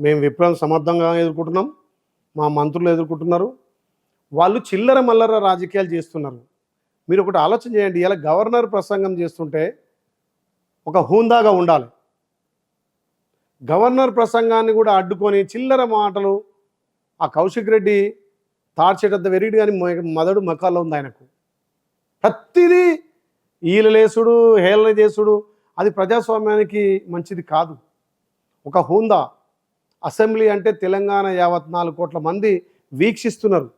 మేము విప్లవం సమర్థంగా ఎదుర్కొంటున్నాం, మా మంత్రులు ఎదుర్కొంటున్నారు. వాళ్ళు చిల్లర మల్లర రాజకీయాలు చేస్తున్నారు. మీరు ఒకటి ఆలోచన చేయండి, ఇలా గవర్నర్ ప్రసంగం చేస్తుంటే ఒక హూందాగా ఉండాలి. గవర్నర్ ప్రసంగాన్ని కూడా అడ్డుకొని చిల్లర మాటలు, ఆ కౌశిక్ రెడ్డి తాడ్చేటంత వెరిడి కానీ మదడు మకాల్లో ఉంది ఆయనకు. ప్రతిదీ ఈలలేసుడు, హేళన చేసుడు, అది ప్రజాస్వామ్యానికి మంచిది కాదు. ఒక హూందా అసెంబ్లీ అంటే తెలంగాణ యావత్ 4 కోట్ల మంది వీక్షిస్తున్నారు,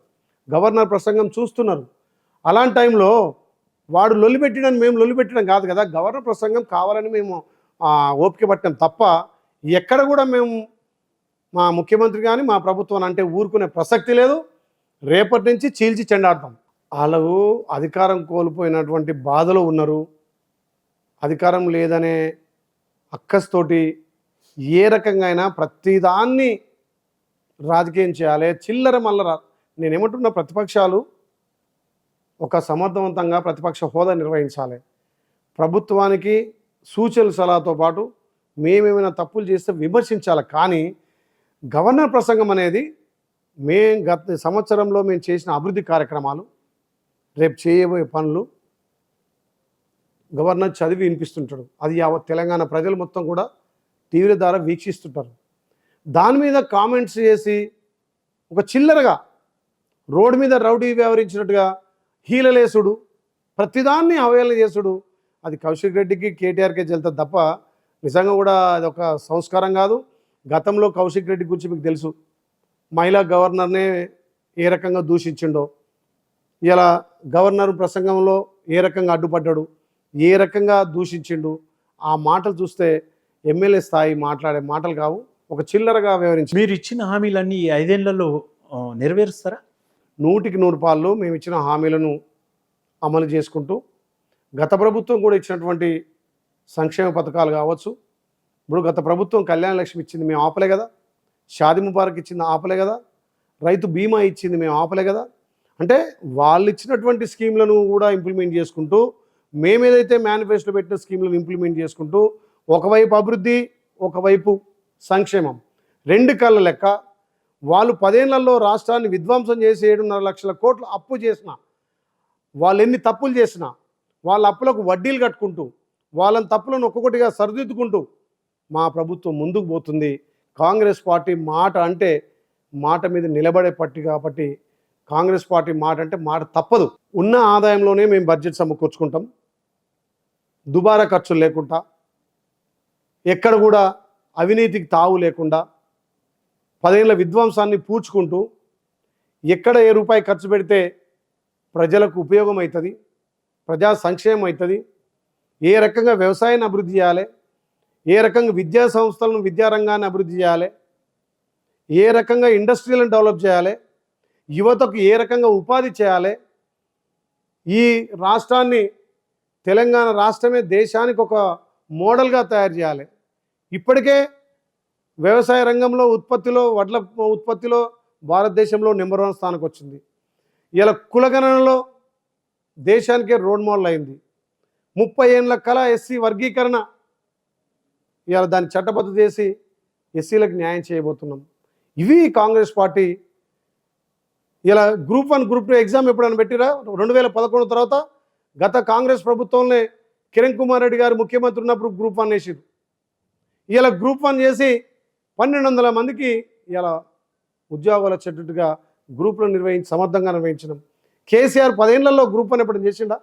గవర్నర్ ప్రసంగం చూస్తున్నారు. అలాంటి టైంలో వాడు లొల్లిపెట్టడం, మేము లొల్లిపెట్టడం కాదు కదా, గవర్నర్ ప్రసంగం కావాలని మేము ఓపిక పట్టాం తప్ప ఎక్కడ కూడా మేము మా ముఖ్యమంత్రి కానీ మా ప్రభుత్వం అంటే ఊరుకునే ప్రసక్తి లేదు. రేపటి నుంచి చీల్చి చెండాడతాం. వాళ్ళు అధికారం కోల్పోయినటువంటి బాధలో ఉన్నారు. అధికారం లేదనే అక్కస్తోటి ఏ రకంగా అయినా ప్రతిదాన్ని రాజకీయం చేయాలి. చిల్లర మల్లర నేనేమంటున్నా, ప్రతిపక్షాలు ఒక సమర్థవంతంగా ప్రతిపక్ష హోదా నిర్వహించాలి. ప్రభుత్వానికి సూచనల సలహాతో పాటు మేమేమైనా తప్పులు చేస్తే విమర్శించాలి. కానీ గవర్నర్ ప్రసంగం అనేది గత సంవత్సరంలో మేము చేసిన అభివృద్ధి కార్యక్రమాలు, రేపు చేయబోయే పనులు గవర్నర్ చదివి వినిపిస్తుంటాడు. అది యావత్ తెలంగాణ ప్రజలు మొత్తం కూడా టీవీల ద్వారా వీక్షిస్తుంటారు. దాని మీద కామెంట్స్ చేసి ఒక చిల్లరగా రోడ్డు మీద రౌడీ వ్యవహరించినట్టుగా హీలలేసుడు, ప్రతిదాన్ని అవహేళన చేసుడు, అది కౌశిక్ రెడ్డికి కేటీఆర్కే చెల్తుంది తప్ప నిజంగా కూడా అది ఒక సంస్కారం కాదు. గతంలో కౌశిక్ రెడ్డి గురించి మీకు తెలుసు, మహిళా గవర్నర్నే ఏ రకంగా దూషించిండో, ఇలా గవర్నర్ ప్రసంగంలో ఏ రకంగా అడ్డుపడ్డాడు, ఏ రకంగా దూషించిండు. ఆ మాటలు చూస్తే ఎమ్మెల్యే స్థాయి మాట్లాడే మాటలు కావు, ఒక చిల్లరగా వ్యవహరించి. మీరు ఇచ్చిన హామీలన్నీ 5 ఏళ్లలో నెరవేరుస్తారా? 100కి 100 పాళ్ళు మేము ఇచ్చిన హామీలను అమలు చేసుకుంటూ, గత ప్రభుత్వం కూడా ఇచ్చినటువంటి సంక్షేమ పథకాలు కావచ్చు, ఇప్పుడు గత ప్రభుత్వం కళ్యాణ లక్ష్మి ఇచ్చింది మేము ఆపలే కదా, షాదీ ముబారక్ ఇచ్చింది ఆపలే కదా, రైతు బీమా ఇచ్చింది మేము ఆపలే కదా. అంటే వాళ్ళు ఇచ్చినటువంటి స్కీమ్లను కూడా ఇంప్లిమెంట్ చేసుకుంటూ, మేమేదైతే మేనిఫెస్టో పెట్టిన స్కీమ్లను ఇంప్లిమెంట్ చేసుకుంటూ, ఒకవైపు అభివృద్ధి, ఒకవైపు సంక్షేమం, 2 కళ్ళ లెక్క. వాళ్ళు 10 ఏళ్లలో రాష్ట్రాన్ని విధ్వంసం చేసి 7.5 లక్షల కోట్లు అప్పు చేసిన, వాళ్ళు ఎన్ని తప్పులు చేసినా వాళ్ళ అప్పులకు వడ్డీలు కట్టుకుంటూ, వాళ్ళని తప్పులను ఒక్కొక్కటిగా సరిదిద్దుకుంటూ మా ప్రభుత్వం ముందుకు పోతుంది. కాంగ్రెస్ పార్టీ మాట అంటే మాట మీద నిలబడే పట్టి కాబట్టి కాంగ్రెస్ పార్టీ మాట అంటే మాట తప్పదు. ఉన్న ఆదాయంలోనే మేము బడ్జెట్ సమకూర్చుకుంటాం, దుబారా ఖర్చులు లేకుండా, ఎక్కడ కూడా అవినీతికి తావు లేకుండా, 10 ఏళ్ల విధ్వంసాన్ని పూడ్చుకుంటూ, ఎక్కడ ఏ రూపాయి ఖర్చు పెడితే ప్రజలకు ఉపయోగం అవుతుంది, ప్రజా సంక్షేమం అవుతుంది, ఏ రకంగా వ్యవసాయాన్ని అభివృద్ధి చేయాలి, ఏ రకంగా విద్యా సంస్థలను, విద్యారంగాన్ని అభివృద్ధి చేయాలి, ఏ రకంగా ఇండస్ట్రీలను డెవలప్ చేయాలి, యువతకు ఏ రకంగా ఉపాధి చేయాలి, ఈ రాష్ట్రాన్ని, తెలంగాణ రాష్ట్రమే దేశానికి ఒక మోడల్గా తయారు చేయాలి. ఇప్పటికే వ్యవసాయ రంగంలో ఉత్పత్తిలో, వడ్ల ఉత్పత్తిలో భారతదేశంలో నెంబర్ 1 స్థానానికి వచ్చింది. ఇలా కులగణనలో దేశానికే రోల్ మోడల్ అయింది. 30 ఏళ్ల కళ ఎస్సీ వర్గీకరణ, ఇవాళ దాన్ని చట్టబద్ధ చేసి ఎస్సీలకు న్యాయం చేయబోతున్నాం. ఇవి కాంగ్రెస్ పార్టీ. ఇలా గ్రూప్ 1 గ్రూప్ 2 ఎగ్జామ్ ఎప్పుడైనా పెట్టిరా? 2011 తర్వాత గత కాంగ్రెస్ ప్రభుత్వంలో కిరణ్ కుమార్ రెడ్డి గారు ముఖ్యమంత్రి ఉన్నప్పుడు గ్రూప్ 1 వేసారు. ఇలా గ్రూప్ 1 చేసి 1200 మందికి ఇలా ఉద్యోగాలు వచ్చేటట్టుగా గ్రూపులు సమర్థంగా నిర్వహించడం. కేసీఆర్ 10 ఏళ్లలో గ్రూప్ 1 ఎప్పుడు చేసిండా?